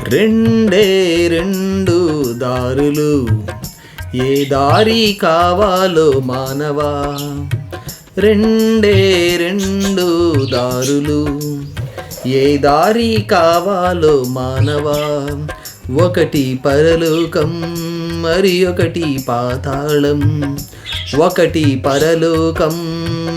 రెండే రెండు దారులు, ఏ దారి కావాలో మానవా. రెండే రెండు దారులు, ఏ దారి కావాలో మానవా. ఒకటి పరలోకం, మరి ఒకటి పాతాళం. ఒకటి పరలోకం,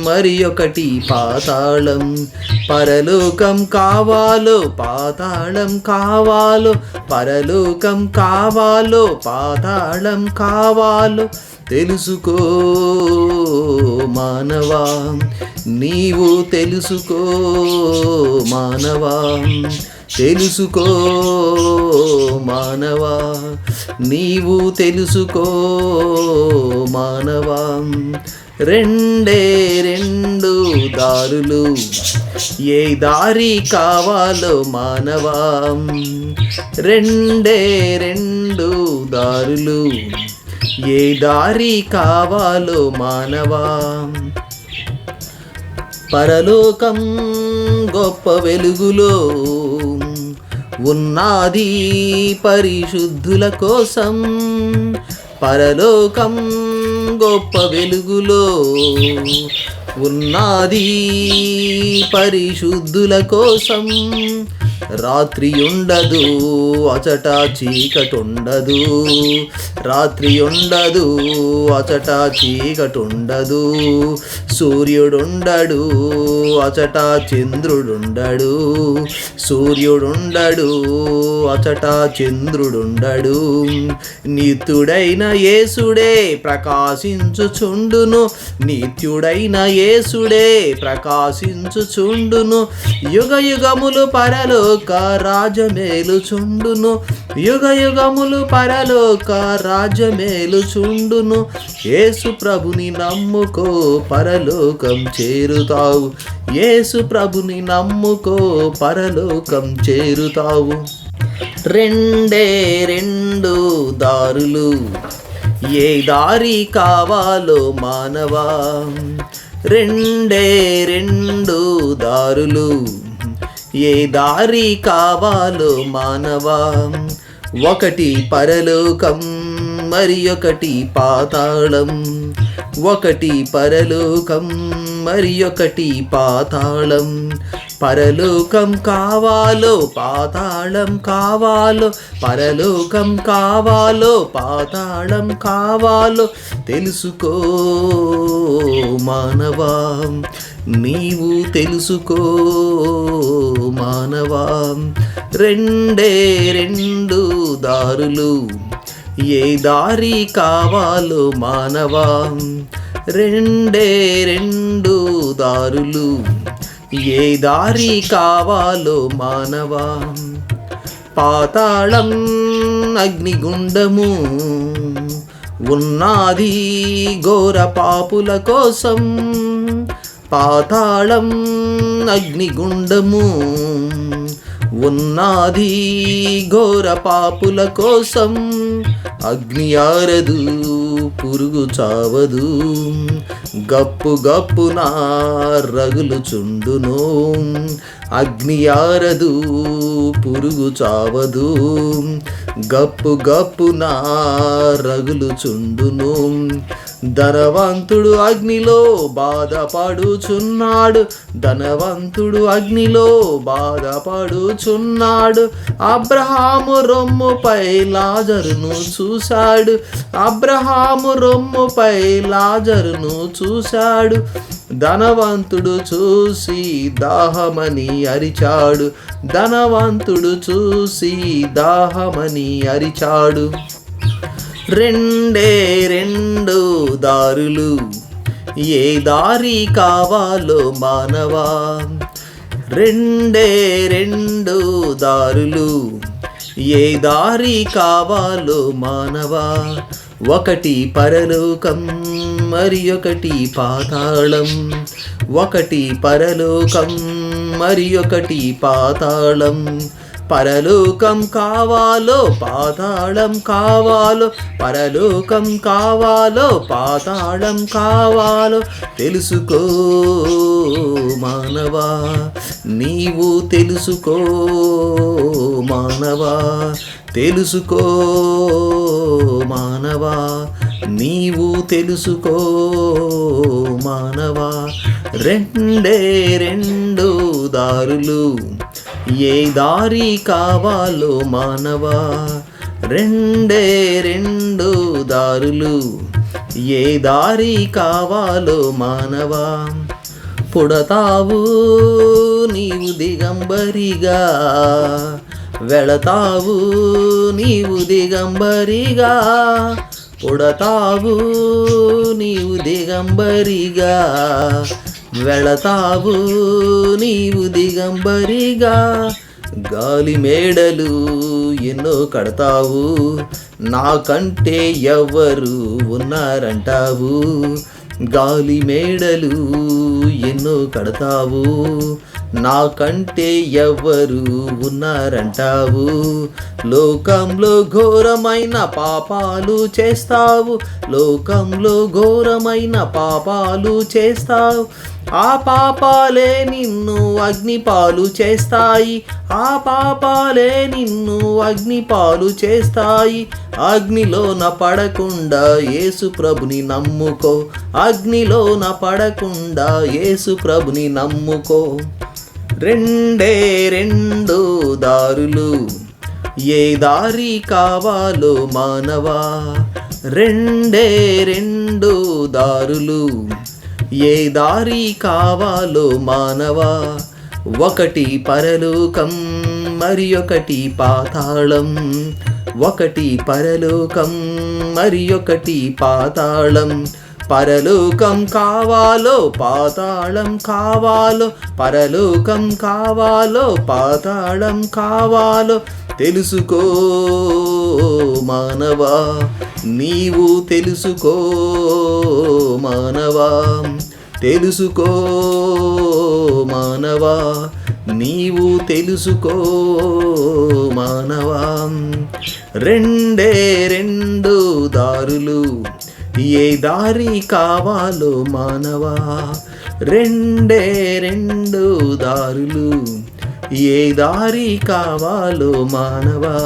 మరి ఒకటి పాతాళం. పరలోకం కావాలో పాతాళం కావాలో, పరలోకం కావాలో పాతాళం కావాలో తెలుసుకో మానవా. నీవు తెలుసుకో మానవా, తెలుసుకో మానవా, నీవు తెలుసుకో మానవా. రెండే రెండు దారులు, ఏ దారి కావాలో మానవా. రెండే రెండు దారులు, ఏ దారి కావాలో మానవా. పరలోకం గొప్ప వెలుగులో ఉన్నది పరిశుద్ధుల కోసం. పరలోకం గొప్ప వెలుగులో ఉన్నది పరిశుద్ధుల కోసం. రాత్రి ఉండదు అచట చీకటుండదు, రాత్రి ఉండదు అచట చీకటుండదు. సూర్యుడుండడు అచట చంద్రుడుండడు, సూర్యుడుండడు అచట చంద్రుడుండడు. నిత్యుడైన యేసుడే ప్రకాశించుచుండును, నిత్యుడైన యేసుడే ప్రకాశించుచుండును. యుగ యుగములు పరలోక రాజమేలుచుండును, యుగ యుగములు పరలోక రాజమేలుచుండును. యేసు ప్రభుని నమ్ముకో పరలోకం చేరుతావు, యేసు ప్రభుని నమ్ముకో పరలోకం చేరుతావు. రెండే రెండు దారులు, ఏ దారి కావాలో మానవా. రెండే రెండు దారులు, ఏ దారి కావాలో మానవా. ఒకటి పరలోకం, మరి ఒకటి పాతాళం. ఒకటి పరలోకం, మరి ఒకటి పాతాళం. పరలోకం కావాలో పాతాళం కావాలో, పరలోకం కావాలో పాతాళం కావాలో తెలుసుకో మానవా. నీవు తెలుసుకో మానవా. రెండే రెండు దారులు, ఏ దారి కావాలో మానవా. రెండే రెండు దారులు, ఏ దారి కావాలో మానవా. పాతాళం అగ్నిగుండము ఉన్నది ఘోర పాపుల కోసం. పాతాళం అగ్నిగుండము ఉన్నది ఘోర పాపుల కోసం. అగ్ని ఆరదు పురుగు చావదు, గప్పు గప్పున రగులుచుండును. అగ్ని ఆరదు పురుగు చావదు, గప్పు గప్పున రగులుచుండును. ధనవంతుడు అగ్నిలో బాధపడుచున్నాడు, ధనవంతుడు అగ్నిలో బాధపడుచున్నాడు. అబ్రహాము రొమ్ముపై లాజరును చూశాడు, అబ్రహాము రొమ్ముపై లాజరును చూశాడు. ధనవంతుడు చూసి దాహమని అరిచాడు, ధనవంతుడు చూసి దాహమని అరిచాడు. రెండే రెండు దారులు, ఏ దారి కావాలో మానవా. రెండే రెండు దారులు, ఏ దారి కావాలో మానవా. ఒకటి పరలోకం, మరి ఒకటి పాతాళం. ఒకటి పరలోకం, మరి ఒకటి పాతాళం. పరలోకం కావాలో పాతాళం కావాలో, పరలోకం కావాలో పాతాళం కావాలో తెలుసుకో మానవా. నీవు తెలుసుకో మానవా, తెలుసుకో మానవా, నీవు తెలుసుకో మానవా. రెండే రెండు దారులు, ఏ దారి కావాలో మానవా. రెండే రెండు దారులు, ఏ దారి కావాలో మానవా. పుడతావు నీవు దిగంబరిగా, వెళతావు నీవు దిగంబరిగా. పుడతావు నీవు దిగంబరిగా, వెళతావు నీవు దిగంబరిగా. గాలి మేడలు ఎన్నో కడతావు, నాకంటే ఎవరు ఉన్నారంటావు. గాలి మేడలు ఎన్నో కడతావు, నాకంటే ఎవరు ఉన్నారంటావు. లోకంలో ఘోరమైన పాపాలు చేస్తావు, లోకంలో ఘోరమైన పాపాలు చేస్తావు. ఆ పాపాలే నిన్ను అగ్నిపాలు చేస్తాయి, ఆ పాపాలే నిన్ను అగ్నిపాలు చేస్తాయి. అగ్నిలోన పడకుండా యేసు ప్రభుని నమ్ముకో, అగ్నిలోన పడకుండా యేసు ప్రభుని నమ్ముకో. రెండే రెండు దారులు, ఏ దారి కావాలో మానవా. రెండే రెండు దారులు, ఏ దారి కావాలో మానవా. ఒకటి పరలోకం మరి ఒకటి పాతాళం, ఒకటి పరలోకం మరి ఒకటి పాతాళం. పరలోకం కావాలో పాతాళం కావాలో, పరలోకం కావాలో పాతాళం కావాలో. తెలుసుకో మానవా, నీవు తెలుసుకో మానవా. తెలుసుకో మానవా, నీవు తెలుసుకో మానవా. రెండే రెండు దారులు, ఏ దారి కావాలో మానవా. రెండే రెండు దారులు, ఏ దారి కావాలో మానవా.